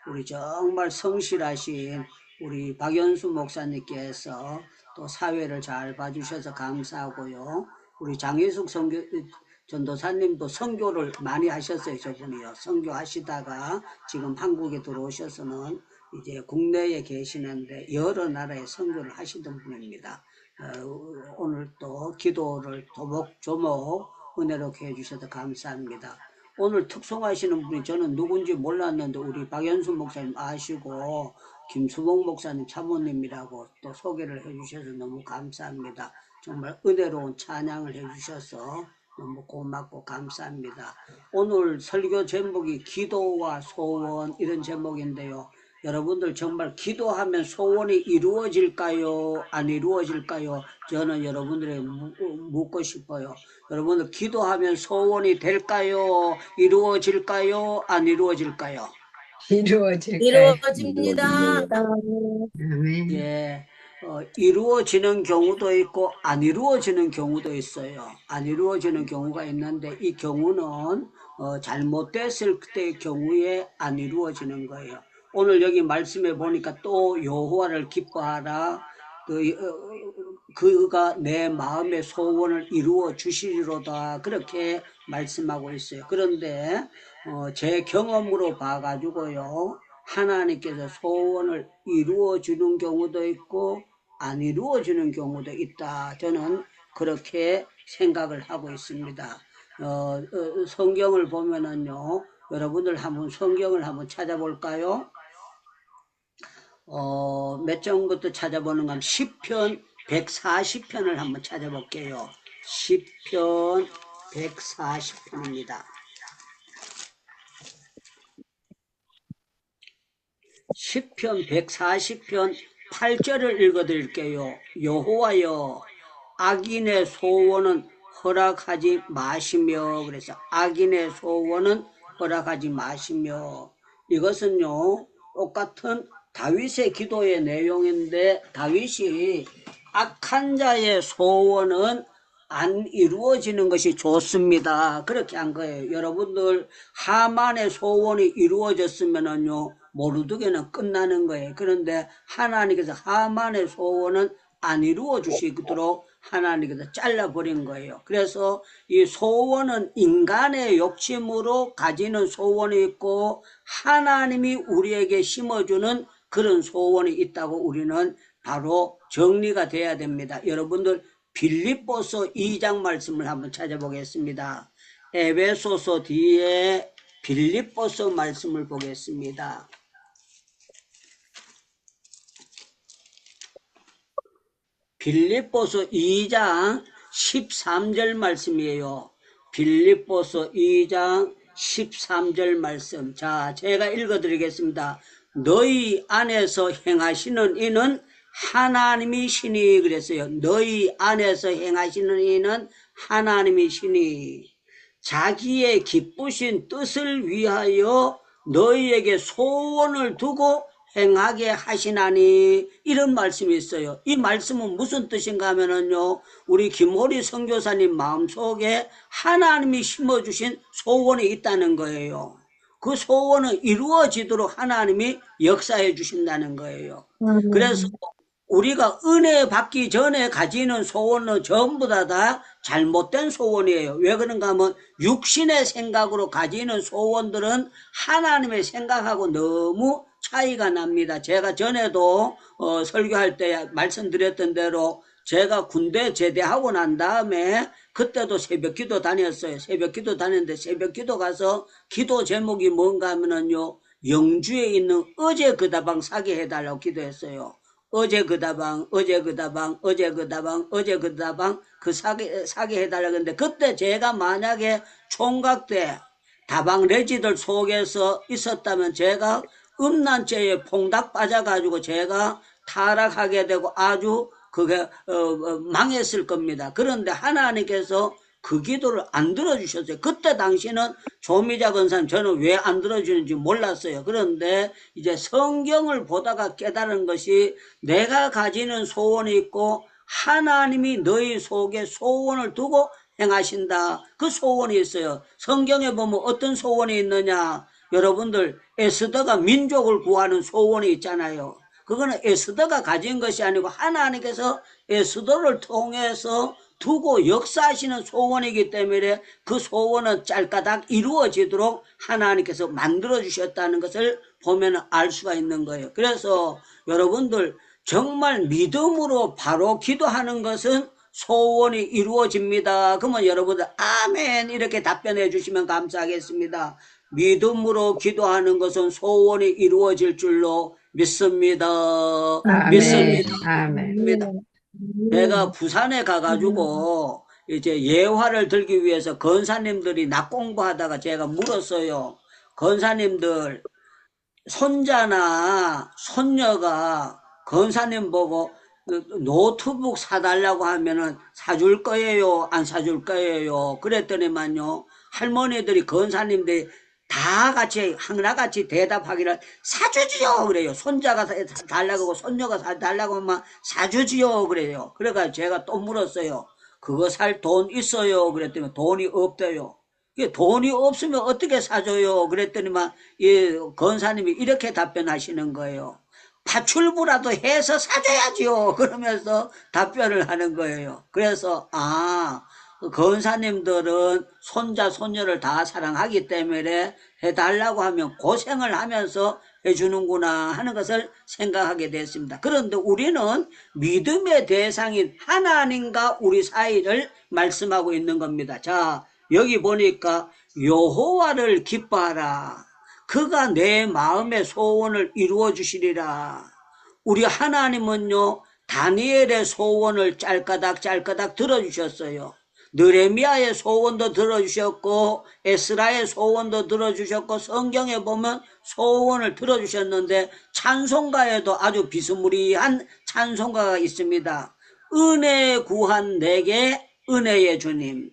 우리 정말 성실하신 우리 박연수 목사님께서 또 사회를 잘 봐주셔서 감사하고요. 우리 장혜숙 전도사님도 선교를 많이 하셨어요. 저분이요. 선교하시다가 지금 한국에 들어오셔서는 이제 국내에 계시는데 여러 나라에 선교를 하시던 분입니다. 오늘 또 기도를 조목조목 은혜롭게 해주셔서 감사합니다. 오늘 특송하시는 분이 저는 누군지 몰랐는데 우리 박연수 목사님 아시고 김수봉 목사님 사모님이라고 또 소개를 해주셔서 너무 감사합니다. 정말 은혜로운 찬양을 해주셔서 너무 고맙고 감사합니다. 오늘 설교 제목이 기도와 소원 이런 제목인데요. 여러분들 정말 기도하면 소원이 이루어질까요? 안 이루어질까요? 저는 여러분들에게 묻고 싶어요. 여러분들 기도하면 소원이 될까요? 이루어질까요? 안 이루어질까요? 이루어질까요? 이루어집니다. 이루어집니다. 아멘. 예, 이루어지는 경우도 있고 안 이루어지는 경우도 있어요. 안 이루어지는 경우가 있는데 이 경우는 잘못됐을 때의 경우에 안 이루어지는 거예요. 오늘 여기 말씀해 보니까 또 여호와를 기뻐하라. 그가 내 마음의 소원을 이루어 주시리로다. 그렇게 말씀하고 있어요. 그런데 제 경험으로 봐가지고요. 하나님께서 소원을 이루어 주는 경우도 있고 안 이루어 주는 경우도 있다. 저는 그렇게 생각을 하고 있습니다. 성경을 보면은요. 여러분들 한번 성경을 한번 찾아볼까요? 몇 장부터 찾아보는 건 시편 140편을 한번 찾아볼게요. 시편 140편입니다. 시편 140편 8절을 읽어드릴게요. 여호와여 악인의 소원은 허락하지 마시며, 그래서 악인의 소원은 허락하지 마시며, 이것은요 똑같은 다윗의 기도의 내용인데 다윗이 악한 자의 소원은 안 이루어지는 것이 좋습니다. 그렇게 한 거예요. 여러분들 하만의 소원이 이루어졌으면은요 모르드게는 끝나는 거예요. 그런데 하나님께서 하만의 소원은 안 이루어 주시도록 하나님께서 잘라버린 거예요. 그래서 이 소원은 인간의 욕심으로 가지는 소원이 있고 하나님이 우리에게 심어주는 그런 소원이 있다고 우리는 바로 정리가 돼야 됩니다. 여러분들 빌립보서 2장 말씀을 한번 찾아보겠습니다. 에베소서 뒤에 빌립보서 말씀을 보겠습니다. 빌립보서 2장 13절 말씀이에요. 빌립보서 2장 13절 말씀. 자, 제가 읽어드리겠습니다. 너희 안에서 행하시는 이는 하나님이시니, 그랬어요. 너희 안에서 행하시는 이는 하나님이시니 자기의 기쁘신 뜻을 위하여 너희에게 소원을 두고 행하게 하시나니, 이런 말씀이 있어요. 이 말씀은 무슨 뜻인가 하면은요, 우리 김호리 선교사님 마음속에 하나님이 심어주신 소원이 있다는 거예요. 그 소원은 이루어지도록 하나님이 역사해 주신다는 거예요. 그래서 우리가 은혜 받기 전에 가지는 소원은 전부 다 잘못된 소원이에요. 왜 그런가 하면 육신의 생각으로 가지는 소원들은 하나님의 생각하고 너무 차이가 납니다. 제가 전에도 설교할 때 말씀드렸던 대로 제가 군대 제대하고 난 다음에 그때도 새벽기도 다녔어요. 새벽기도 다녔는데 새벽기도 가서 기도 제목이 뭔가 하면은요, 영주에 있는 어제 그 다방 사게 해달라고 기도했어요. 어제 그 다방, 어제 그 다방, 어제 그 다방, 어제 그 다방, 그 사게 해달라고 했는데, 그때 제가 만약에 총각 때 다방 레지들 속에서 있었다면 제가 음란죄에 퐁닥 빠져가지고 제가 타락하게 되고 아주 그게 망했을 겁니다. 그런데 하나님께서 그 기도를 안 들어주셨어요. 그때 당시는 조미자 권사님 저는 왜 안 들어주는지 몰랐어요. 그런데 이제 성경을 보다가 깨달은 것이 내가 가지는 소원이 있고 하나님이 너희 속에 소원을 두고 행하신다. 그 소원이 있어요. 성경에 보면 어떤 소원이 있느냐, 여러분들 에스더가 민족을 구하는 소원이 있잖아요. 그거는 에스더가 가진 것이 아니고 하나님께서 에스더를 통해서 두고 역사하시는 소원이기 때문에 그 소원은 짤까닥 이루어지도록 하나님께서 만들어 주셨다는 것을 보면 알 수가 있는 거예요. 그래서 여러분들 정말 믿음으로 바로 기도하는 것은 소원이 이루어집니다. 그러면 여러분들 아멘 이렇게 답변해 주시면 감사하겠습니다. 믿음으로 기도하는 것은 소원이 이루어질 줄로 믿습니다. 아멘. 믿습니다. 아멘. 믿습니다. 제가 부산에 가가지고 이제 예화를 들기 위해서 권사님들이 낮 공부하다가 제가 물었어요. 권사님들 손자나 손녀가 권사님 보고 노트북 사달라고 하면은 사줄 거예요? 안 사줄 거예요? 그랬더니만요, 할머니들이 권사님들이 다 같이 하나같이 대답하기를 사주지요 그래요. 손자가 달라고 하고 손녀가 달라고 하면 사주지요 그래요. 그래가 제가 또 물었어요. 그거 살 돈 있어요? 그랬더니 돈이 없대요. 돈이 없으면 어떻게 사줘요? 그랬더니만 이 권사님이 이렇게 답변하시는 거예요. 파출부라도 해서 사줘야지요. 그러면서 답변을 하는 거예요. 그래서 권사님들은 손자 손녀를 다 사랑하기 때문에 해달라고 하면 고생을 하면서 해주는구나 하는 것을 생각하게 됐습니다. 그런데 우리는 믿음의 대상인 하나님과 우리 사이를 말씀하고 있는 겁니다. 자, 여기 보니까 여호와를 기뻐하라. 그가 내 마음의 소원을 이루어 주시리라. 우리 하나님은요, 다니엘의 소원을 짤까닥 들어주셨어요. 느헤미야의 소원도 들어주셨고 에스라의 소원도 들어주셨고 성경에 보면 소원을 들어주셨는데 찬송가에도 아주 비스무리한 찬송가가 있습니다. 은혜 구한 내게 은혜의 주님,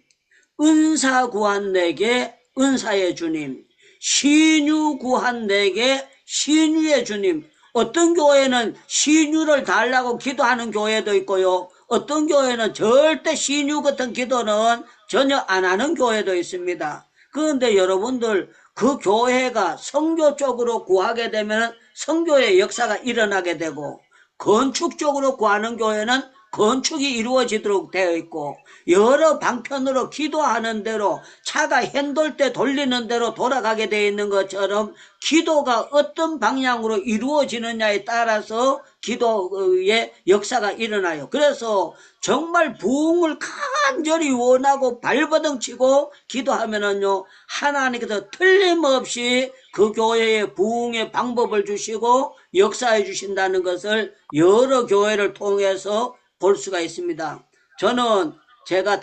은사 구한 내게 은사의 주님, 신유 구한 내게 신유의 주님. 어떤 교회는 신유를 달라고 기도하는 교회도 있고요, 어떤 교회는 절대 신유 같은 기도는 전혀 안 하는 교회도 있습니다. 그런데 여러분들 그 교회가 선교 쪽으로 구하게 되면 선교의 역사가 일어나게 되고, 건축적으로 구하는 교회는 건축이 이루어지도록 되어 있고, 여러 방편으로 기도하는 대로 차가 핸들 때 돌리는 대로 돌아가게 되어 있는 것처럼 기도가 어떤 방향으로 이루어지느냐에 따라서 기도의 역사가 일어나요. 그래서 정말 부흥을 간절히 원하고 발버둥 치고 기도하면은요, 하나님께서 틀림없이 그 교회의 부흥의 방법을 주시고 역사해 주신다는 것을 여러 교회를 통해서 볼 수가 있습니다. 저는 제가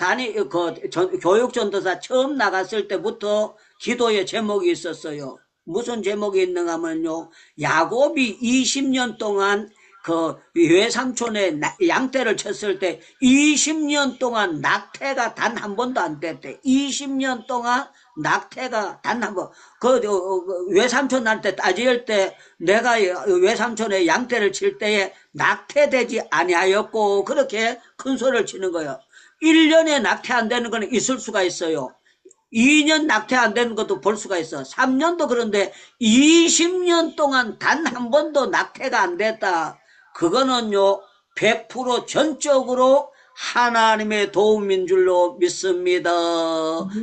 교육전도사 처음 나갔을 때부터 기도의 제목이 있었어요. 무슨 제목이 있는가 하면요, 야곱이 20년 동안 그 외삼촌의 양떼를 쳤을 때 20년 동안 낙태가 단 한 번도 안 됐대. 20년 동안 낙태가 단 한 번. 외삼촌한테 따질 때 내가 외삼촌의 양떼를 칠 때에 낙태되지 아니하였고 그렇게 큰 소리를 치는 거예요. 1년에 낙태 안 되는 거는 있을 수가 있어요. 2년 낙태 안 되는 것도 볼 수가 있어. 3년도 그런데 20년 동안 단 한 번도 낙태가 안 됐다. 그거는요, 100% 전적으로 하나님의 도움인 줄로 믿습니다.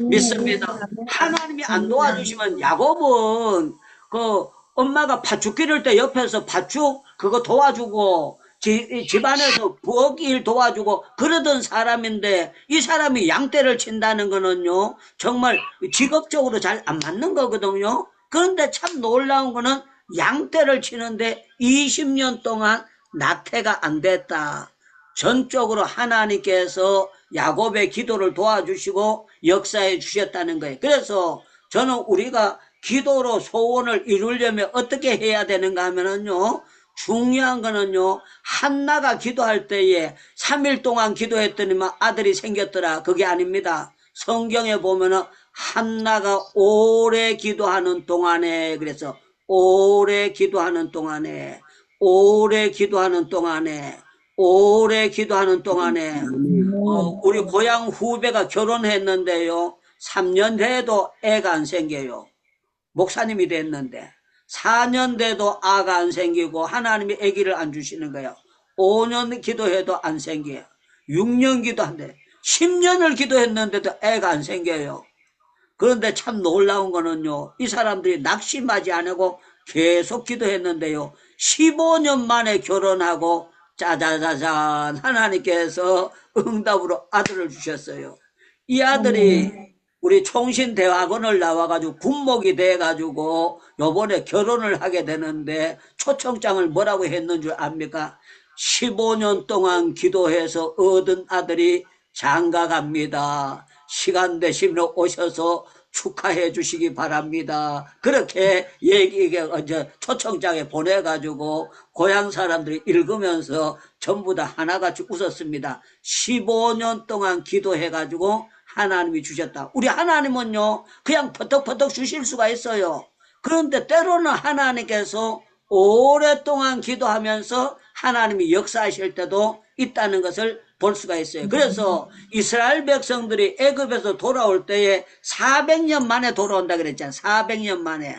믿습니다. 하나님이 안 도와주시면 야곱은 그 엄마가 팥죽 기를 때 옆에서 팥죽 그거 도와주고 집안에서 부엌 일 도와주고 그러던 사람인데, 이 사람이 양떼를 친다는 거는요, 정말 직업적으로 잘 안 맞는 거거든요. 그런데 참 놀라운 거는 양떼를 치는데 20년 동안 낙태가 안 됐다. 전적으로 하나님께서 야곱의 기도를 도와주시고 역사해 주셨다는 거예요. 그래서 저는 우리가 기도로 소원을 이루려면 어떻게 해야 되는가 하면은요, 중요한 거는요, 한나가 기도할 때에 3일 동안 기도했더니만 아들이 생겼더라. 그게 아닙니다. 성경에 보면은 한나가 오래 기도하는 동안에, 그래서 오래 기도하는 동안에, 오래 기도하는 동안에, 오래 기도하는 동안에, 우리 고향 후배가 결혼했는데요, 3년 돼도 애가 안 생겨요. 목사님이 됐는데 4년 돼도 아가 안 생기고 하나님이 아기를 안 주시는 거예요. 5년 기도해도 안 생겨요. 6년 기도한대. 10년을 기도했는데도 애가 안 생겨요. 그런데 참 놀라운 거는요, 이 사람들이 낙심하지 않고 계속 기도했는데요, 15년 만에 결혼하고 짜자자잔 하나님께서 응답으로 아들을 주셨어요. 이 아들이 우리 총신대학원을 나와가지고 군목이 돼가지고 요번에 결혼을 하게 되는데 초청장을 뭐라고 했는 줄 압니까? 15년 동안 기도해서 얻은 아들이 장가갑니다. 시간 되시면 오셔서 축하해 주시기 바랍니다. 그렇게 초청장에 보내가지고 고향 사람들이 읽으면서 전부 다 하나같이 웃었습니다. 15년 동안 기도해가지고 하나님이 주셨다. 우리 하나님은요, 그냥 퍼덕퍼덕 주실 수가 있어요. 그런데 때로는 하나님께서 오랫동안 기도하면서 하나님이 역사하실 때도 있다는 것을 볼 수가 있어요. 그래서 이스라엘 백성들이 애굽에서 돌아올 때에 400년 만에 돌아온다 그랬잖아요. 400년 만에.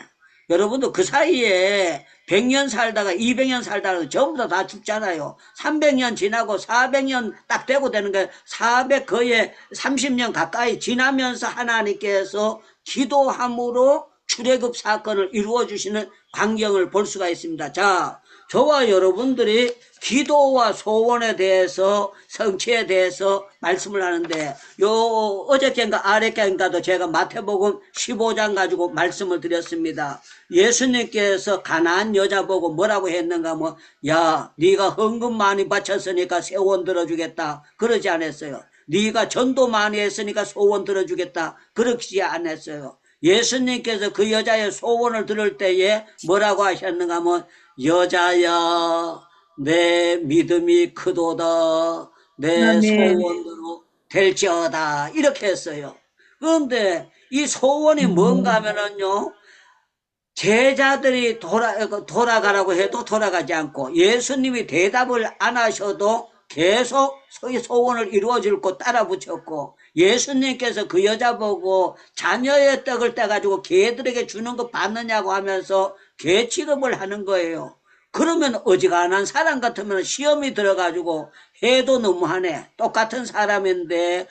여러분도 그 사이에 100년 살다가 200년 살다가 전부 다 죽잖아요. 300년 지나고 400년 딱 되고 되는 거예요. 400 거의 30년 가까이 지나면서 하나님께서 기도함으로 출애굽 사건을 이루어 주시는 광경을 볼 수가 있습니다. 자, 저와 여러분들이 기도와 소원에 대해서 성취에 대해서 말씀을 하는데 어저께인가 아랫께인가도 제가 마태복음 15장 가지고 말씀을 드렸습니다. 예수님께서 가나안 여자 보고 뭐라고 했는가 뭐 야 네가 헌금 많이 바쳤으니까 세원 들어주겠다 그러지 않았어요. 네가 전도 많이 했으니까 소원 들어주겠다 그러지 않았어요. 예수님께서 그 여자의 소원을 들을 때에 뭐라고 하셨는가 하면 여자야 내 믿음이 크도다 내 소원대로 될지어다 이렇게 했어요. 그런데 이 소원이 뭔가 하면은요 제자들이 돌아가라고 해도 돌아가지 않고 예수님이 대답을 안 하셔도 계속 소원을 이루어질 거 따라 붙였고 예수님께서 그 여자 보고 자녀의 떡을 떼가지고 개들에게 주는 거 받느냐고 하면서 개 취급을 하는 거예요. 그러면 어지간한 사람 같으면 시험이 들어가지고 해도 너무하네. 똑같은 사람인데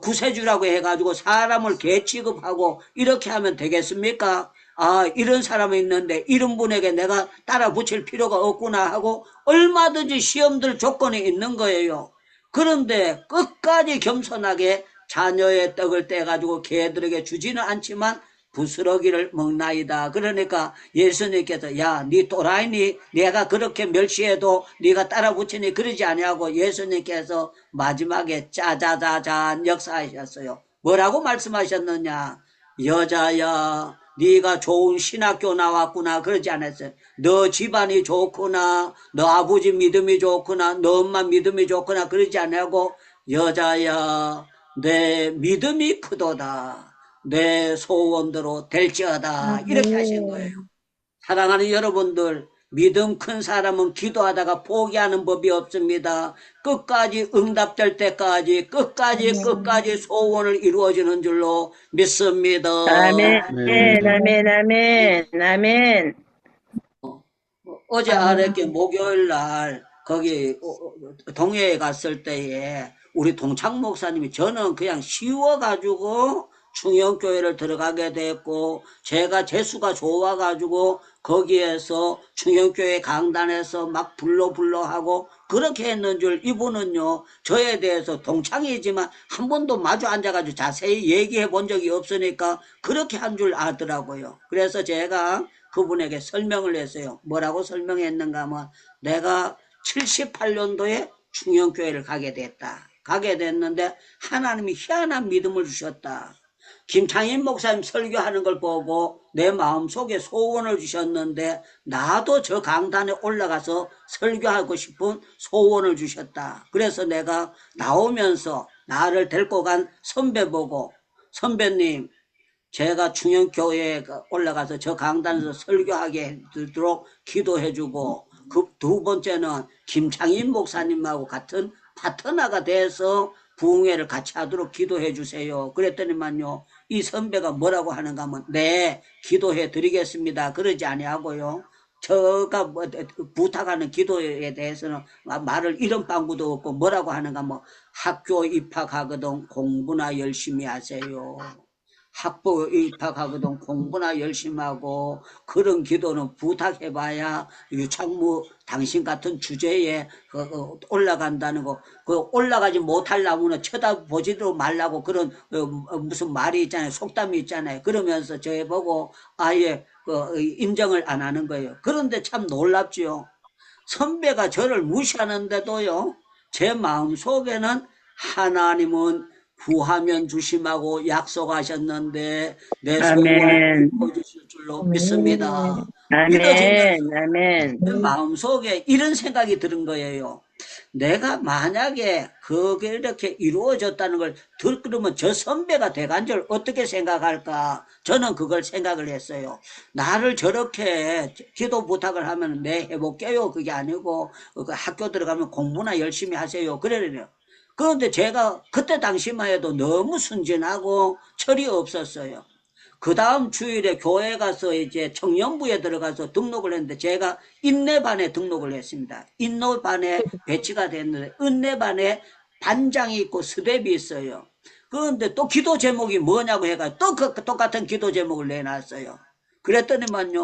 구세주라고 해가지고 사람을 개 취급하고 이렇게 하면 되겠습니까? 아 이런 사람이 있는데 이런 분에게 내가 따라 붙일 필요가 없구나 하고 얼마든지 시험들 조건이 있는 거예요. 그런데 끝까지 겸손하게 자녀의 떡을 떼가지고 개들에게 주지는 않지만 부스러기를 먹나이다. 그러니까 예수님께서 야, 네 또라이니 내가 그렇게 멸시해도 네가 따라 붙이니 그러지 아니하고 예수님께서 마지막에 짜자자잔 역사하셨어요. 뭐라고 말씀하셨느냐? 여자야, 네가 좋은 신학교 나왔구나 그러지 않았어요. 너 집안이 좋구나, 너 아버지 믿음이 좋구나, 너 엄마 믿음이 좋구나 그러지 않고 여자야, 내 믿음이 크도다. 내 소원대로 될지어다 이렇게 하신 거예요. 사랑하는 여러분들 믿음 큰 사람은 기도하다가 포기하는 법이 없습니다. 끝까지 응답될 때까지 끝까지 소원을 이루어지는 줄로 믿습니다. 아멘, 아멘, 아멘, 아멘. 어제 아랫게 목요일 날 거기 동해에 갔을 때에 우리 동창 목사님이 저는 그냥 쉬워가지고 충영교회를 들어가게 됐고 제가 재수가 좋아가지고 거기에서 충영교회 강단에서 막 불러 하고 그렇게 했는 줄 이분은요 저에 대해서 동창이지만 한 번도 마주 앉아가지고 자세히 얘기해 본 적이 없으니까 그렇게 한 줄 아더라고요. 그래서 제가 그분에게 설명을 했어요. 뭐라고 설명했는가 하면 내가 78년도에 충영교회를 가게 됐다. 가게 됐는데 하나님이 희한한 믿음을 주셨다. 김창인 목사님 설교하는 걸 보고 내 마음속에 소원을 주셨는데 나도 저 강단에 올라가서 설교하고 싶은 소원을 주셨다. 그래서 내가 나오면서 나를 데리고 간 선배 보고 선배님 제가 충영교회에 올라가서 저 강단에서 설교하게 되도록 기도해주고 그 두 번째는 김창인 목사님하고 같은 파트너가 돼서 부흥회를 같이 하도록 기도해 주세요. 그랬더니만요 이 선배가 뭐라고 하는가 하면 네 기도해 드리겠습니다 그러지 아니하고요. 저가 뭐 부탁하는 기도에 대해서는 말을 이런 방구도 없고 뭐라고 하는가 뭐 학교 입학하거든 공부나 열심히 하세요. 학부 입학하거든 공부나 열심히 하고 그런 기도는 부탁해봐야 유창무 당신 같은 주제에 올라간다는 거. 그 올라가지 못할 나무는 쳐다보지도 말라고 그런 무슨 말이 있잖아요. 속담이 있잖아요. 그러면서 저해보고 아예 인정을 안 하는 거예요. 그런데 참 놀랍지요. 선배가 저를 무시하는데도요, 제 마음속에는 하나님은 구하면 주심하고 약속하셨는데 내 소원을 아멘. 이루어주실 줄로 믿습니다. 믿어지면서 아멘. 아멘. 제 마음속에 이런 생각이 드는 거예요. 내가 만약에 그게 이렇게 이루어졌다는 걸 들으면 저 선배가 대간절 어떻게 생각할까? 저는 그걸 생각을 했어요. 나를 저렇게 기도 부탁을 하면 내 해볼게요. 그게 아니고 그 학교 들어가면 공부나 열심히 하세요. 그래요. 그런데 제가 그때 당시만 해도 너무 순진하고 철이 없었어요. 그 다음 주일에 교회 가서 이제 청년부에 들어가서 등록을 했는데 제가 인내반에 등록을 했습니다. 인내반에 배치가 됐는데 은내반에 반장이 있고 스텝이 있어요. 그런데 또 기도 제목이 뭐냐고 해가 또 그 똑같은 기도 제목을 내놨어요. 그랬더니만요.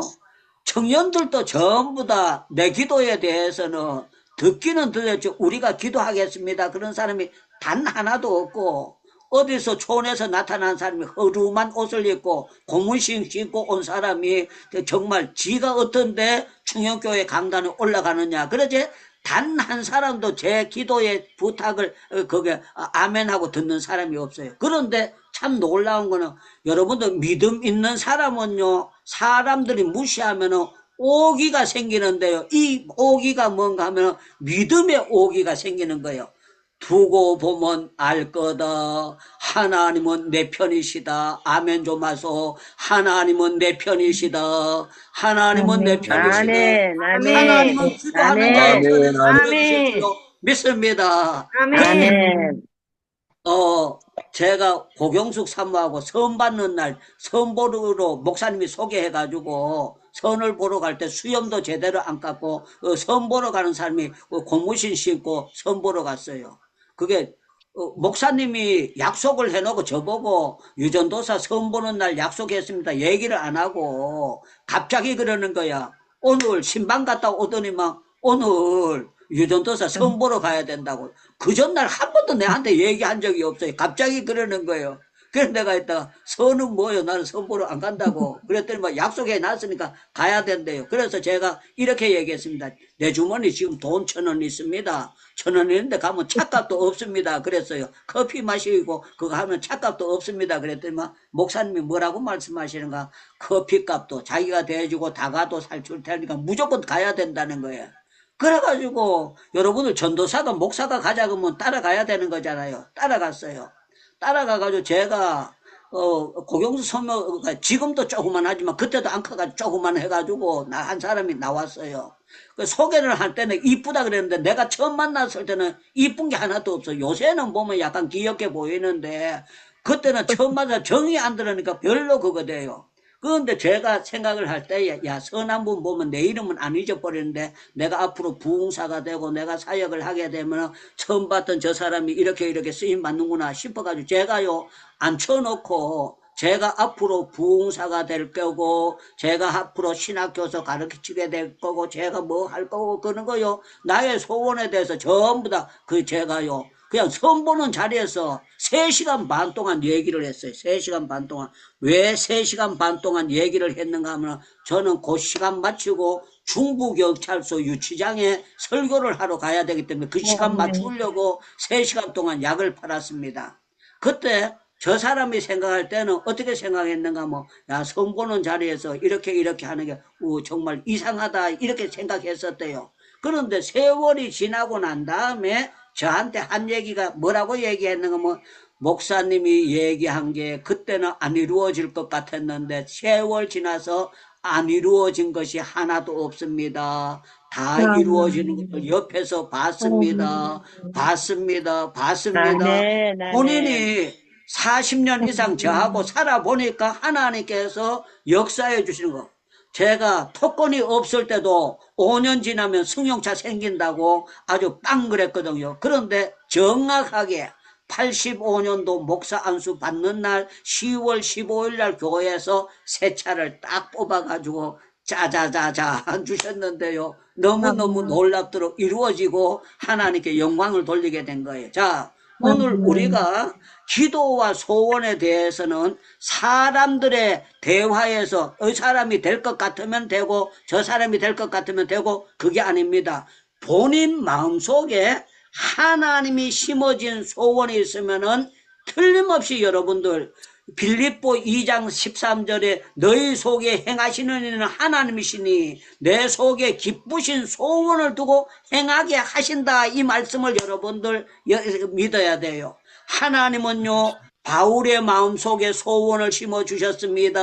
청년들도 전부 다 내 기도에 대해서는 듣기는 들었죠. 우리가 기도하겠습니다. 그런 사람이 단 하나도 없고 어디서 촌에서 나타난 사람이 허름한 옷을 입고 고무신 신고 온 사람이 정말 지가 어떤데 충영교회 강단에 올라가느냐. 그러지 단 한 사람도 제 기도의 부탁을 거기에 아멘하고 듣는 사람이 없어요. 그런데 참 놀라운 거는 여러분들 믿음 있는 사람은요. 사람들이 무시하면은 오기가 생기는데요. 이 오기가 뭔가 하면 믿음의 오기가 생기는 거예요. 두고 보면 알 거다. 하나님은 내 편이시다. 아멘 좀 하소. 하나님은 내 편이시다. 하나님은 내 편이시다. 아멘. 아멘. 하나님은 기도하는 자의 아멘. 편을 아멘, 아멘. 들어주실 줄로 믿습니다. 아멘. 제가 고경숙 사모하고 선 받는 날 선보러 목사님이 소개해가지고 선을 보러 갈 때 수염도 제대로 안 깎고 선 보러 가는 사람이 고무신 신고 선 보러 갔어요. 그게 목사님이 약속을 해놓고 저보고 유전도사 선 보는 날 약속했습니다. 얘기를 안 하고 갑자기 그러는 거야. 오늘 신방 갔다 오더니만 오늘 유전도사 선 보러 가야 된다고. 그 전날 한 번도 내한테 얘기한 적이 없어요. 갑자기 그러는 거예요. 그래서 내가 했다가 선은 뭐요? 나는 선 보러 안 간다고. 그랬더니 뭐 약속해 놨으니까 가야 된대요. 그래서 제가 이렇게 얘기했습니다. 내 주머니 지금 돈 1,000원 있습니다. 1,000원 있는데 가면 차값도 없습니다. 그랬어요. 커피 마시고 그거 하면 차값도 없습니다. 그랬더니 목사님이 뭐라고 말씀하시는가? 커피값도 자기가 대주고 다가도 살줄 테니까 무조건 가야 된다는 거예요. 그래가지고 여러분들 전도사가 목사가 가자 그러면 따라가야 되는 거잖아요. 따라갔어요. 따라가가지고 제가 고경수 소묘가 지금도 조그만 하지만 그때도 안 커가지고 조그만 해가지고 한 사람이 나왔어요. 그 소개를 할 때는 이쁘다 그랬는데 내가 처음 만났을 때는 이쁜 게 하나도 없어. 요새는 보면 약간 귀엽게 보이는데 그때는 처음 만나 정이 안 들으니까 별로 그거 돼요. 그런데 제가 생각을 할 때, 야, 선한 분 보면 내 이름은 안 잊어버리는데, 내가 앞으로 부흥사가 되고, 내가 사역을 하게 되면, 처음 봤던 저 사람이 이렇게 쓰임 받는구나 싶어가지고, 제가요, 앉혀놓고, 제가 앞으로 부흥사가 될 거고, 제가 앞으로 신학교에서 가르치게 될 거고, 제가 뭐 할 거고, 그런 거요. 나의 소원에 대해서 전부 다, 제가요, 그냥 선보는 자리에서 3시간 반 동안 얘기를 했어요. 3시간 반 동안. 왜 3시간 반 동안 얘기를 했는가 하면 저는 그 시간 마치고 중부경찰서 유치장에 설교를 하러 가야 되기 때문에 그 시간 맞추려고 3시간 동안 약을 팔았습니다. 그때 저 사람이 생각할 때는 어떻게 생각했는가 하면 야, 선보는 자리에서 이렇게 하는 게 정말 이상하다 이렇게 생각했었대요. 그런데 세월이 지나고 난 다음에 저한테 한 얘기가 뭐라고 얘기했는가 하면 목사님이 얘기한 게 그때는 안 이루어질 것 같았는데 세월 지나서 안 이루어진 것이 하나도 없습니다. 다 이루어지는 것을 옆에서 봤습니다. 아멘. 아멘. 본인이 40년 이상 저하고 살아보니까 하나님께서 역사해 주시는 거. 제가 토건이 없을 때도 5년 지나면 승용차 생긴다고 아주 빵 그랬거든요. 그런데 정확하게 85년도 목사 안수 받는 날 10월 15일 날 교회에서 새 차를 딱 뽑아가지고 짜자자자 주셨는데요. 너무너무 놀랍도록 이루어지고 하나님께 영광을 돌리게 된 거예요. 자, 오늘 우리가 기도와 소원에 대해서는 사람들의 대화에서 이 사람이 될 것 같으면 되고 저 사람이 될 것 같으면 되고 그게 아닙니다. 본인 마음속에 하나님이 심어진 소원이 있으면은 틀림없이 여러분들 빌립보 2장 13절에 너희 속에 행하시는 이는 하나님이시니 내 속에 기쁘신 소원을 두고 행하게 하신다. 이 말씀을 여러분들 믿어야 돼요. 하나님은요 바울의 마음속에 소원을 심어주셨습니다.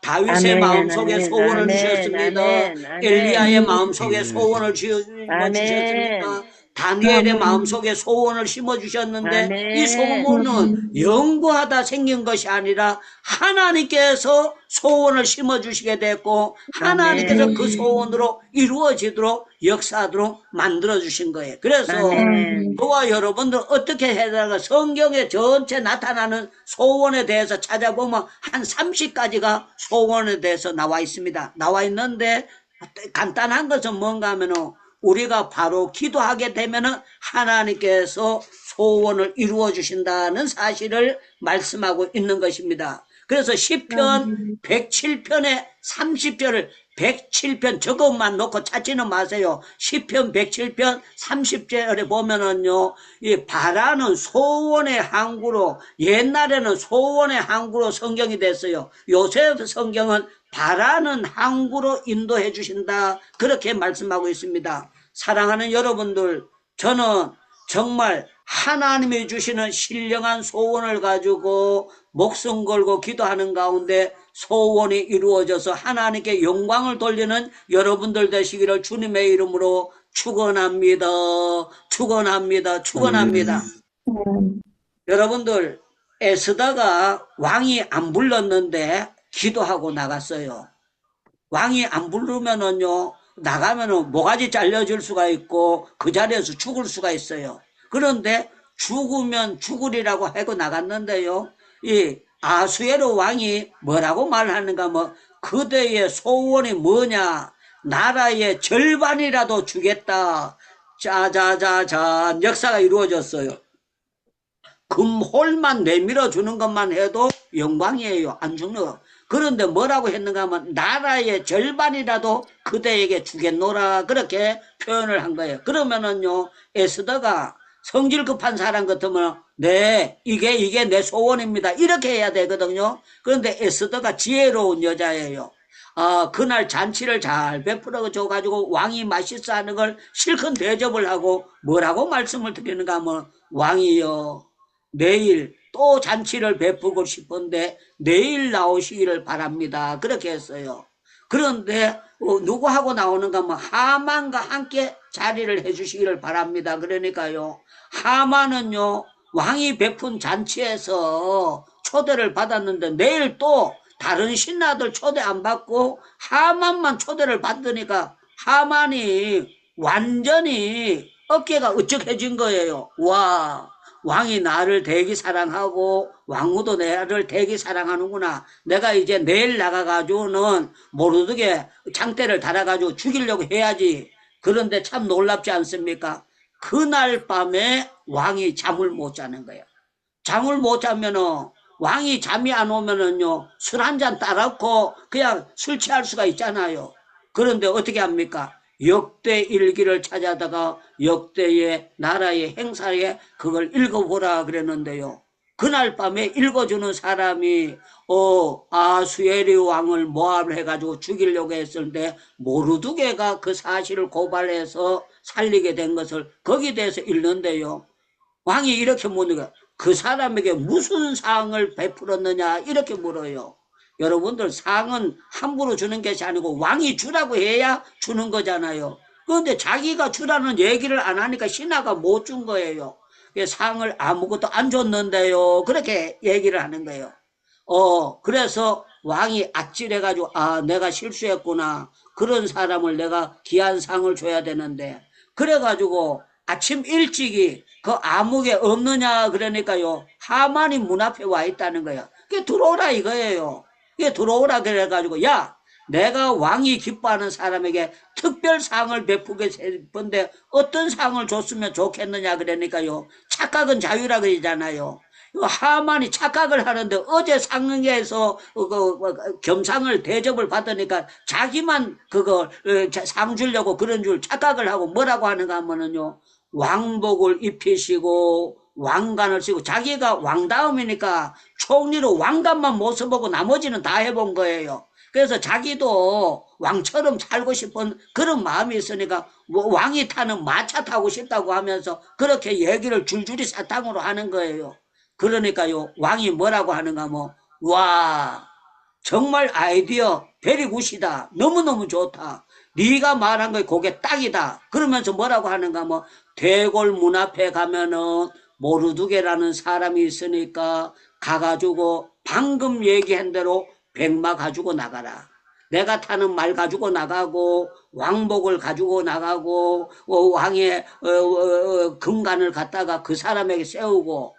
다윗의 아멘, 마음속에 아멘, 소원을 아멘, 주셨습니다. 아멘, 아멘. 엘리야의 마음속에 소원을 심어주셨습니다. 다니엘의 마음속에 소원을 심어주셨는데 아멘. 이 소원은 영구하다 생긴 것이 아니라 하나님께서 소원을 심어주시게 됐고 하나님께서 아멘. 그 소원으로 이루어지도록 역사하도록 만들어주신 거예요. 그래서 아멘. 저와 여러분들 어떻게 해다가 성경에 전체 나타나는 소원에 대해서 찾아보면 한 30가지가 소원에 대해서 나와 있습니다. 나와 있는데 간단한 것은 뭔가 하면은 우리가 바로 기도하게 되면은 하나님께서 소원을 이루어 주신다는 사실을 말씀하고 있는 것입니다. 그래서 시편 107편에 30절을 107편 저것만 놓고 찾지는 마세요. 시편 107편 30절에 보면은요, 이 바라는 소원의 항구로, 옛날에는 소원의 항구로 성경이 됐어요. 요새 성경은 바라는 항구로 인도해 주신다. 그렇게 말씀하고 있습니다. 사랑하는 여러분들, 저는 정말 하나님이 주시는 신령한 소원을 가지고 목숨 걸고 기도하는 가운데 소원이 이루어져서 하나님께 영광을 돌리는 여러분들 되시기를 주님의 이름으로 축원합니다. 축원합니다. 축원합니다. 여러분들, 에스더가 왕이 안 불렀는데 기도하고 나갔어요. 왕이 안 부르면은요, 나가면은 모가지 잘려줄 수가 있고 그 자리에서 죽을 수가 있어요. 그런데 죽으면 죽으리라고 하고 나갔는데요, 이 아수에로 왕이 뭐라고 말하는가 하면 그대의 소원이 뭐냐, 나라의 절반이라도 주겠다. 짜자자자 역사가 이루어졌어요. 금홀만 내밀어 주는 것만 해도 영광이에요. 안 죽는 거. 그런데 뭐라고 했는가 하면 나라의 절반이라도 그대에게 주겠노라 그렇게 표현을 한 거예요. 그러면은요 에스더가 성질 급한 사람 같으면 네 이게 내 소원입니다 이렇게 해야 되거든요. 그런데 에스더가 지혜로운 여자예요. 그날 잔치를 잘 베풀어 줘가지고 왕이 맛있어 하는 걸 실컷 대접을 하고 뭐라고 말씀을 드리는가 하면 왕이여 내일 또 잔치를 베푸고 싶은데 내일 나오시기를 바랍니다. 그렇게 했어요. 그런데 누구하고 나오는가 하면 하만과 함께 자리를 해주시기를 바랍니다. 그러니까요 하만은요 왕이 베푼 잔치에서 초대를 받았는데 내일 또 다른 신하들 초대 안 받고 하만만 초대를 받으니까 하만이 완전히 어깨가 으쩍해진 거예요. 와, 왕이 나를 되게 사랑하고 왕후도 나를 되게 사랑하는구나. 내가 이제 내일 나가가지고는 모르게 장대를 달아가지고 죽이려고 해야지. 그런데 참 놀랍지 않습니까? 그날 밤에 왕이 잠을 못 자는 거예요. 잠을 못 자면은 왕이 잠이 안 오면은요 술 한 잔 따라고 그냥 술 취할 수가 있잖아요. 그런데 어떻게 합니까? 역대 일기를 찾아다가 역대의 나라의 행사에 그걸 읽어보라 그랬는데요. 그날 밤에 읽어주는 사람이 아수에리 왕을 모함을 해가지고 죽이려고 했었는데 모르드게가 그 사실을 고발해서 살리게 된 것을 거기에 대해서 읽는데요. 왕이 이렇게 묻는 그 사람에게 무슨 상을 베풀었느냐 이렇게 물어요. 여러분들 상은 함부로 주는 것이 아니고 왕이 주라고 해야 주는 거잖아요. 그런데 자기가 주라는 얘기를 안 하니까 신하가 못 준 거예요. 상을 아무것도 안 줬는데요. 그렇게 얘기를 하는 거예요. 그래서 왕이 아찔해가지고, 내가 실수했구나. 그런 사람을 내가 귀한 상을 줘야 되는데. 그래가지고 아침 일찍이 그 아무개 없느냐 그러니까요. 하만이 문 앞에 와 있다는 거예요. 그게 들어오라 이거예요. 그게 들어오라 그래가지고, 야, 내가 왕이 기뻐하는 사람에게 특별 상을 베푸게 싶은데 어떤 상을 줬으면 좋겠느냐 그러니까요. 착각은 자유라 그러잖아요. 하만이 착각을 하는데 어제 상에서 겸상을 대접을 받으니까 자기만 그거 상 주려고 그런 줄 착각을 하고 뭐라고 하는가 하면은요. 왕복을 입히시고 왕관을 쓰고 자기가 왕다움이니까 총리로 왕관만 못 써보고 나머지는 다 해본 거예요. 그래서 자기도 왕처럼 살고 싶은 그런 마음이 있으니까 왕이 타는 마차 타고 싶다고 하면서 그렇게 얘기를 줄줄이 사탕으로 하는 거예요. 그러니까요 왕이 뭐라고 하는가 뭐, 와 정말 아이디어 베리굿이다. 너무너무 좋다. 네가 말한 거 그게 딱이다. 그러면서 뭐라고 하는가 뭐, 대궐 문 앞에 가면은 모르두개라는 사람이 있으니까 가가지고 방금 얘기한 대로 백마 가지고 나가라. 내가 타는 말 가지고 나가고 왕복을 가지고 나가고 왕의 금관을 갖다가 그 사람에게 세우고,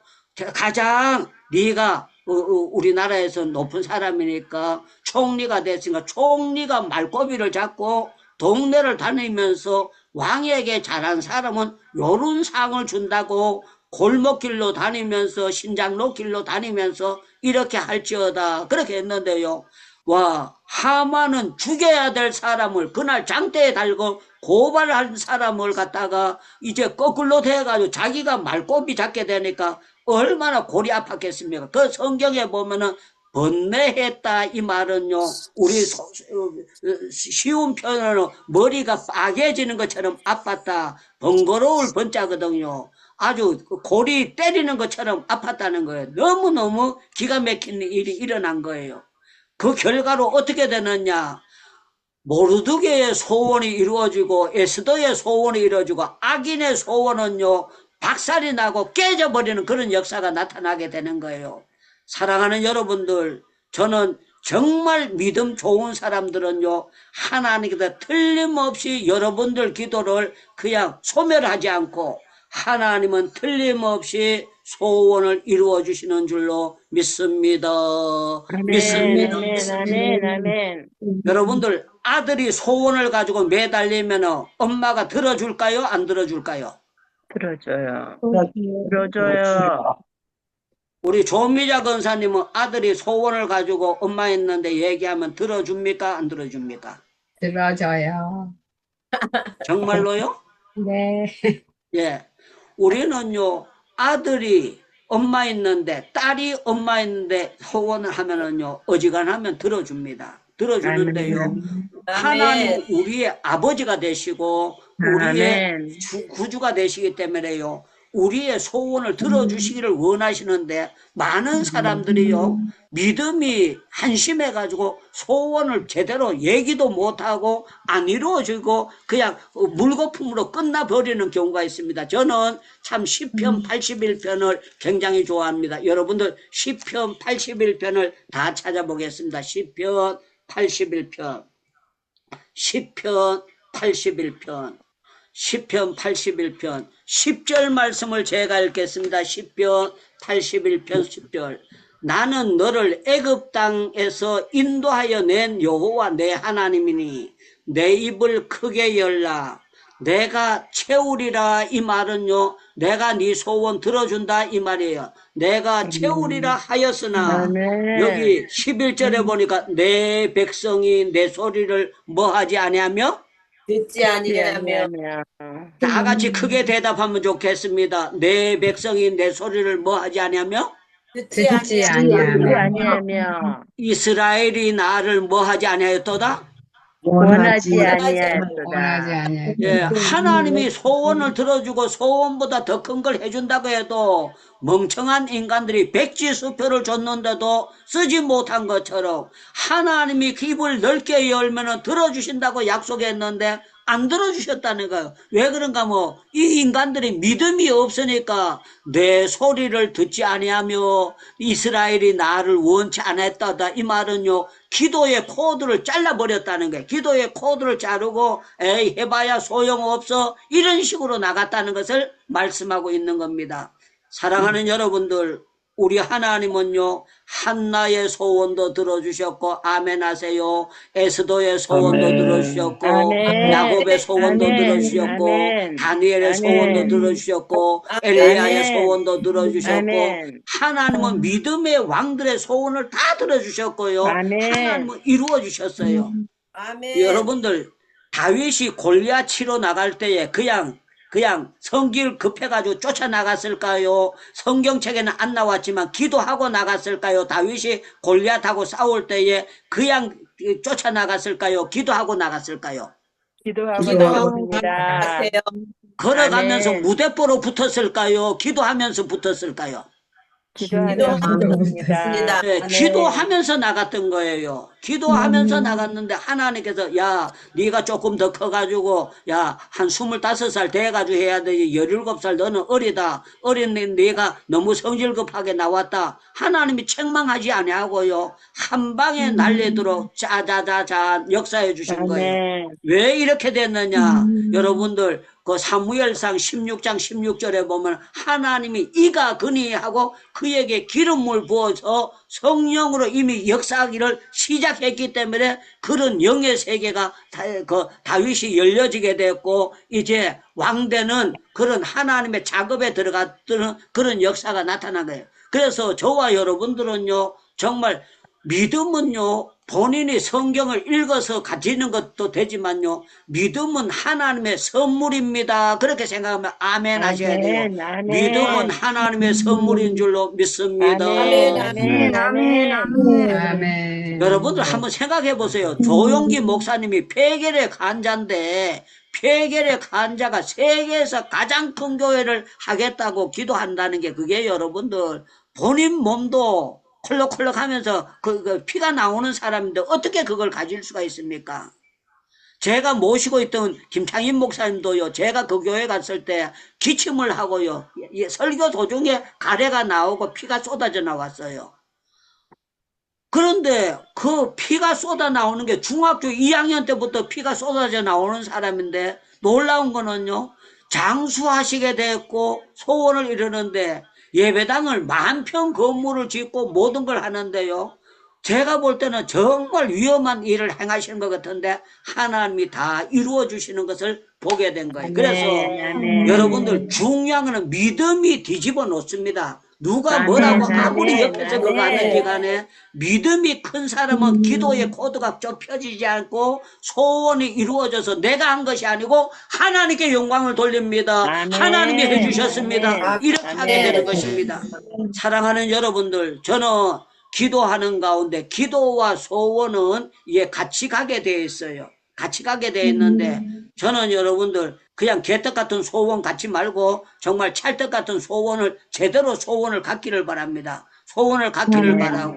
가장 네가 우리나라에서 높은 사람이니까 총리가 됐으니까 총리가 말꼬비를 잡고 동네를 다니면서 왕에게 잘한 사람은 요런 상을 준다고 골목길로 다니면서 신장로길로 다니면서 이렇게 할지어다 그렇게 했는데요. 와, 하만은 죽여야 될 사람을 그날 장대에 달고 고발한 사람을 갖다가 이제 거꾸로 돼가지고 자기가 말꼬비 잡게 되니까 얼마나 골이 아팠겠습니까? 그 성경에 보면은 번뇌했다 이 말은요, 우리 쉬운 표현으로 머리가 빠개지는 것처럼 아팠다, 번거로울 번자거든요. 아주 골이 때리는 것처럼 아팠다는 거예요. 너무너무 기가 막힌 일이 일어난 거예요. 그 결과로 어떻게 되느냐, 모르드게의 소원이 이루어지고 에스더의 소원이 이루어지고 악인의 소원은요 박살이 나고 깨져버리는 그런 역사가 나타나게 되는 거예요. 사랑하는 여러분들, 저는 정말 믿음 좋은 사람들은요 하나님께서 틀림없이 여러분들 기도를 그냥 소멸하지 않고 하나님은 틀림없이 소원을 이루어 주시는 줄로 믿습니다. 믿습니다. 아멘, 아멘, 아멘. 여러분들 아들이 소원을 가지고 매달리면 엄마가 들어줄까요? 안 들어줄까요? 들어줘요. 들어줘요. 우리 조미자 권사님은 아들이 소원을 가지고 엄마 있는데 얘기하면 들어줍니까? 안 들어줍니까? 들어줘요. 정말로요? 네. 예. 우리는요 아들이 엄마 있는데 딸이 엄마 있는데 소원을 하면은요 어지간하면 들어줍니다. 들어주는데요 아멘. 하나님 우리의 아버지가 되시고 우리의 아멘. 구주가 되시기 때문에요 우리의 소원을 들어주시기를 원하시는데 많은 사람들이요 믿음이 한심해가지고 소원을 제대로 얘기도 못하고 안 이루어지고 그냥 물거품으로 끝나버리는 경우가 있습니다. 저는 참 시편 81편을 굉장히 좋아합니다. 여러분들 시편 81편을 다 찾아보겠습니다. 시편 81편, 시편 81편, 시편 81편 10절 말씀을 제가 읽겠습니다. 시편 81편 10절. 나는 너를 애굽 땅에서 인도하여 낸 여호와 내 하나님이니 내 입을 크게 열라 내가 채우리라. 이 말은요 내가 네 소원 들어준다 이 말이에요. 내가 채우리라 하였으나 아멘. 여기 11절에 보니까 내 백성이 내 소리를 뭐하지 아니하며 듣지 아니하며 다 같이 크게 대답하면 좋겠습니다. 내 백성이 내 소리를 뭐하지 아니하며 듣지 듣지 아니하며 아니하며 이스라엘이 나를 뭐하지 아니하였도다. 원하지 원하지 아니하였도다. 아니하여. 예, 하나님이 소원을 들어주고 소원보다 더 큰 걸 해준다고 해도 멍청한 인간들이 백지수표를 줬는데도 쓰지 못한 것처럼 하나님이 그 입을 넓게 열면 들어주신다고 약속했는데 안 들어주셨다는 거예요. 왜 그런가 뭐 이 인간들이 믿음이 없으니까 내 소리를 듣지 아니하며 이스라엘이 나를 원치 않았다다. 이 말은요, 기도의 코드를 잘라버렸다는 거예요. 기도의 코드를 자르고 에이 해봐야 소용없어 이런 식으로 나갔다는 것을 말씀하고 있는 겁니다. 사랑하는 여러분들, 우리 하나님은요, 한나의 소원도 들어주셨고 아멘 하세요. 에스더의 소원도 아멘. 들어주셨고 아멘. 야곱의 소원도 아멘. 들어주셨고 아멘. 다니엘의 아멘. 소원도 들어주셨고 엘리야의 아멘. 소원도 들어주셨고 아멘. 하나님은 믿음의 왕들의 소원을 다 들어주셨고요. 아멘. 하나님은 이루어 주셨어요. 아멘. 여러분들, 다윗이 골리앗 치러 나갈 때에 그냥 성길 급해가지고 쫓아나갔을까요? 성경책에는 안 나왔지만 기도하고 나갔을까요? 다윗이 골리앗하고 싸울 때에 그냥 쫓아나갔을까요? 기도하고 나갔을까요? 기도하고 기도하고 나갔습니다. 하세요. 걸어가면서 아멘. 무대뽀로 붙었을까요? 기도하면서 붙었을까요? 기도하며 나갔습니다. 네, 아멘. 기도하면서 나갔던 거예요. 기도하면서 나갔는데 하나님께서 야 네가 조금 더 커가지고 야 한 25살 돼가지고 해야 돼. 17살 너는 어리다. 어린 네가 너무 성질급하게 나왔다. 하나님이 책망하지 아니하고요. 한 방에 날리도록 짜자자자 역사해 주신 거예요. 아멘. 왜 이렇게 됐느냐? 여러분들 그 사무엘상 16장 16절에 보면 하나님이 이가 그니 하고 그에게 기름을 부어서 성령으로 이미 역사하기를 시작했기 때문에 그런 영의 세계가 다윗이 열려지게 됐고 이제 왕되는 그런 하나님의 작업에 들어갔던 그런 역사가 나타난 거예요. 그래서 저와 여러분들은요, 정말 믿음은요, 본인이 성경을 읽어서 가지는 것도 되지만요, 믿음은 하나님의 선물입니다. 그렇게 생각하면 아멘 하셔야 돼요. 아멘. 아멘. 믿음은 하나님의 선물인 줄로 믿습니다. 아멘. 아멘. 아멘. 아멘. 아멘. 여러분들 한번 생각해 보세요. 조용기 목사님이 폐결의 간자인데 폐결의 간자가 세계에서 가장 큰 교회를 하겠다고 기도한다는 게 그게 여러분들 본인 몸도 콜록콜록 하면서 그 피가 나오는 사람인데 어떻게 그걸 가질 수가 있습니까? 제가 모시고 있던 김창인 목사님도요, 제가 그 교회 갔을 때 기침을 하고요, 설교 도중에 가래가 나오고 피가 쏟아져 나왔어요. 그런데 그 피가 쏟아 나오는 게 중학교 2학년 때부터 피가 쏟아져 나오는 사람인데 놀라운 거는요, 장수하시게 됐고 소원을 이루는데 예배당을 10,000평 건물을 짓고 모든 걸 하는데요, 제가 볼 때는 정말 위험한 일을 행하시는 것 같은데 하나님이 다 이루어 주시는 것을 보게 된 거예요. 그래서 아멘. 여러분들 중요한 거는 믿음이 뒤집어 놓습니다. 누가 아멘, 뭐라고 아멘, 아무리 옆에서 그거 아멘. 하는지 간에 믿음이 큰 사람은 기도의 코드가 좁혀지지 않고 소원이 이루어져서 내가 한 것이 아니고 하나님께 영광을 돌립니다. 아멘. 하나님이 해주셨습니다. 아멘. 이렇게 하게 아멘. 되는 것입니다. 사랑하는 여러분들, 저는 기도하는 가운데 기도와 소원은 이게 같이 가게 되어 있어요. 같이 가게 되어 있는데 저는 여러분들 그냥 개떡 같은 소원 갖지 말고 정말 찰떡 같은 소원을 제대로 소원을 갖기를 바랍니다. 소원을 갖기를 바라고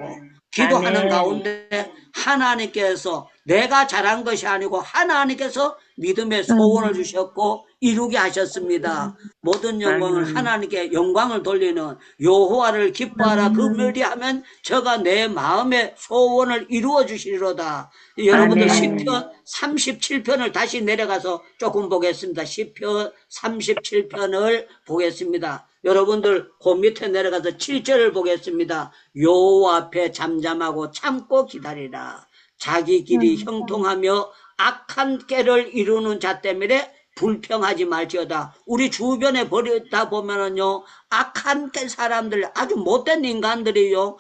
기도하는 아멘. 가운데 하나님께서 내가 잘한 것이 아니고 하나님께서 믿음의 소원을 주셨고 이루게 하셨습니다. 모든 영광을 아멘. 하나님께 영광을 돌리는 여호와를 기뻐하라 그러리하면 저가 내 마음의 소원을 이루어 주시리로다. 여러분들 아멘. 시편 37편을 다시 내려가서 조금 보겠습니다. 시편 37편을 보겠습니다. 여러분들 그 밑에 내려가서 7절을 보겠습니다. 여호와 앞에 잠잠하고 참고 기다리라. 자기 길이 형통하며 악한 깨를 이루는 자 때문에 불평하지 말지어다. 우리 주변에 버리다 보면은요, 악한 깨 사람들, 아주 못된 인간들이요,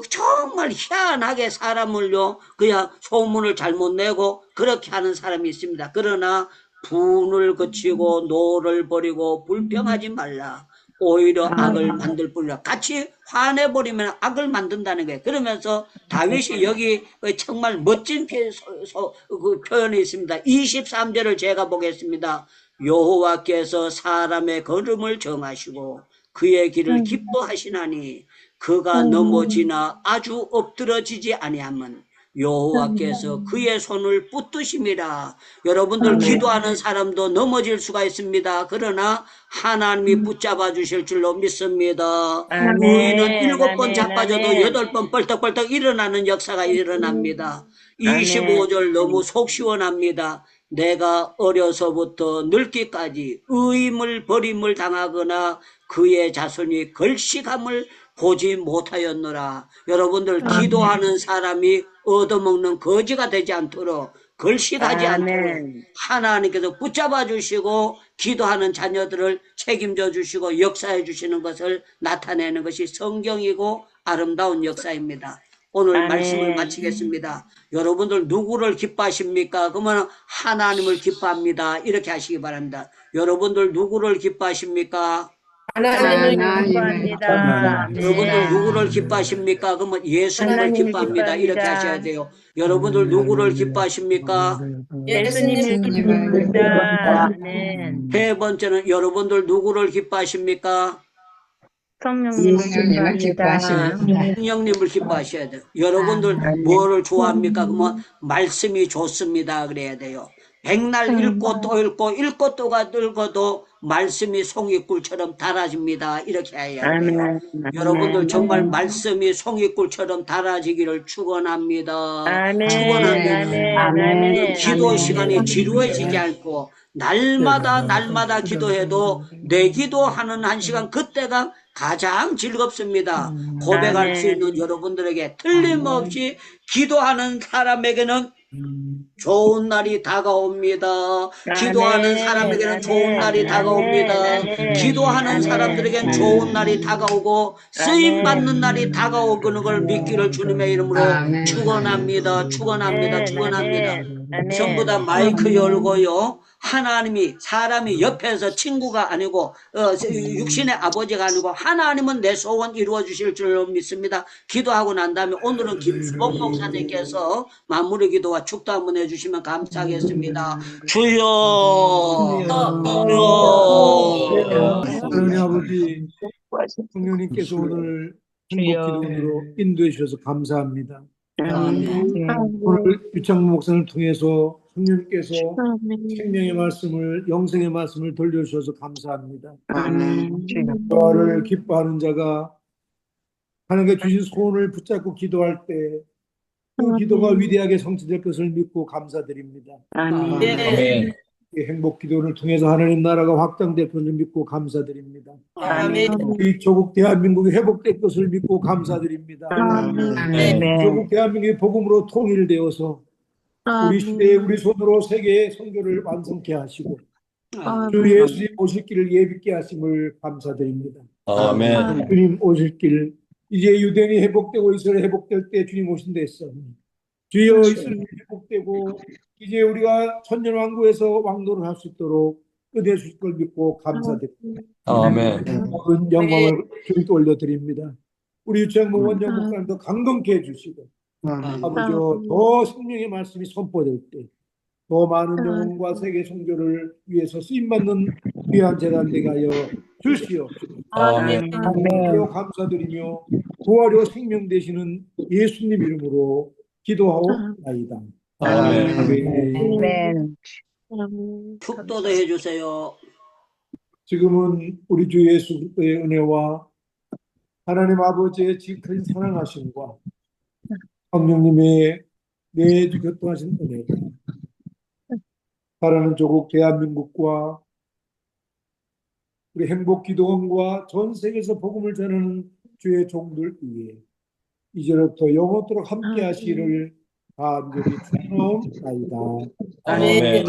정말 희한하게 사람을요, 그냥 소문을 잘못 내고 그렇게 하는 사람이 있습니다. 그러나 분을 그치고 노를 버리고 불평하지 말라. 오히려 악을 만들 뿐이라. 같이 화내버리면 악을 만든다는 거예요. 그러면서 다윗이 여기 정말 멋진 그 표현이 있습니다. 23절을 제가 보겠습니다. 여호와께서 사람의 걸음을 정하시고 그의 길을 기뻐하시나니 그가 넘어지나 아주 엎드러지지 아니하면 여호와께서 그의 손을 붙드심이라. 여러분들 기도하는 사람도 넘어질 수가 있습니다. 그러나 하나님이 붙잡아 주실 줄로 믿습니다. 아멘. 의인은 7번 아멘. 자빠져도 아멘. 8번 뻘떡뻘떡 일어나는 역사가 일어납니다. 아멘. 25절 너무 속 시원합니다. 내가 어려서부터 늙기까지 의임을 버림을 당하거나 그의 자손이 걸식함을 보지 못하였노라. 여러분들 기도하는 사람이 얻어먹는 거지가 되지 않도록 걸식하지 않도록 아멘. 하나님께서 붙잡아 주시고 기도하는 자녀들을 책임져 주시고 역사해 주시는 것을 나타내는 것이 성경이고 아름다운 역사입니다. 오늘 아멘. 말씀을 마치겠습니다. 여러분들 누구를 기뻐하십니까? 그러면 하나님을 기뻐합니다. 이렇게 하시기 바랍니다. 여러분들 누구를 기뻐하십니까? 하나님을 하나님을 기뻐합니다. 여러분들 아멘. 누구를 기뻐하십니까? 그러면 예수님을 하나님을 기뻐합니다. 이렇게 기뻐합니다. 하셔야 돼요. 여러분들 누구를 기뻐하십니까? 예수님을 예수님을 기뻐합니다. 아멘. 세 번째는 여러분들 누구를 기뻐하십니까? 성령님을 성령님을 기뻐합니다. 기뻐하십니다. 성령님을 기뻐하셔야 돼요. 여러분들 아멘. 뭐를 좋아합니까? 그러면 말씀이 좋습니다. 그래야 돼요. 백날 읽고 또 읽고 읽고 또 읽어도 말씀이 송이꿀처럼 달아집니다. 이렇게 해야 돼요. 아멘. 여러분들 정말 말씀이 송이꿀처럼 달아지기를 축원합니다. 아멘. 축원합니다. 아멘. 아멘. 기도 시간이 지루해지지 않고 날마다 기도해도 내 기도하는 한 시간 그때가 가장 즐겁습니다. 고백할 수 있는 여러분들에게 틀림없이 기도하는 사람에게는 좋은 날이 다가옵니다. 기도하는 사람에게는 좋은 날이 다가옵니다. 기도하는 사람들에게는 좋은 날이 다가오고 쓰임받는 날이 다가오는 걸 믿기를 주님의 이름으로 아멘. 축원합니다. 축원합니다. 축원합니다. 아멘. 전부 다 마이크 열고요. 하나님이 사람이 옆에서 친구가 아니고 육신의 아버지가 아니고 하나님은 내 소원 이루어 주실 줄로 믿습니다. 기도하고 난 다음에 오늘은 김수봉 목사님께서 마무리 기도와 축도 한번 해주시면 감사하겠습니다. 주여 주여 하나님 아버지, 성령님께서 오늘 행복기도원으로 인도해 주셔서 감사합니다. 오늘 유창모 목사님을 통해서 성령님께서 생명의 말씀을, 영생의 말씀을 돌려주셔서 감사합니다. 여호와를 기뻐하는 자가 하나님께 주신 소원을 붙잡고 기도할 때 그 기도가 위대하게 성취될 것을 믿고 감사드립니다. 네. 이 행복기도를 통해서 하나님 나라가 확장될 것을 믿고 감사드립니다. 아멘. 이 조국 대한민국이 회복될 것을 믿고 감사드립니다. 아멘. 조국 대한민국이 복음으로 통일되어서 우리 시대에 우리 손으로 세계의 선교를 완성케 하시고 주 예수님 오실 길을 예비케 하심을 감사드립니다. 아멘. 주님 오실 길, 이제 유대인이 회복되고 이스라엘이 회복될 때 주님 오신다 했사오니 주여 이스라엘이 회복되고 이제 우리가 천년왕국에서 왕노를 할 수 있도록 은혜 주실 걸 믿고 감사드립니다. 아멘. 모든 영광을 주님께 올려드립니다. 우리 유창모 원장 목사님도 강건케 해주시고 아버지여 더 성령의 말씀이 선포될 때 더 많은 영혼과 세계 선교를 위해서 쓰임받는 귀한 재단 되게 하여 주시옵소서. 아멘. 감사드리며 부활이요 생명 되시는 예수님 이름으로 기도하옵나이다. 아멘. 아멘. 축도도 해주세요. 지금은 우리 주 예수의 은혜와 하나님 아버지의 지극한 사랑하심과 성령님의 매주 교통하신 은혜가 바라는 조국 대한민국과 우리 행복기도원과 전 세계에서 복음을 전하는 주의 종들 위해 이제부터 영원토록 함께 하시기를 간절히 축원하옵나이다. 아멘.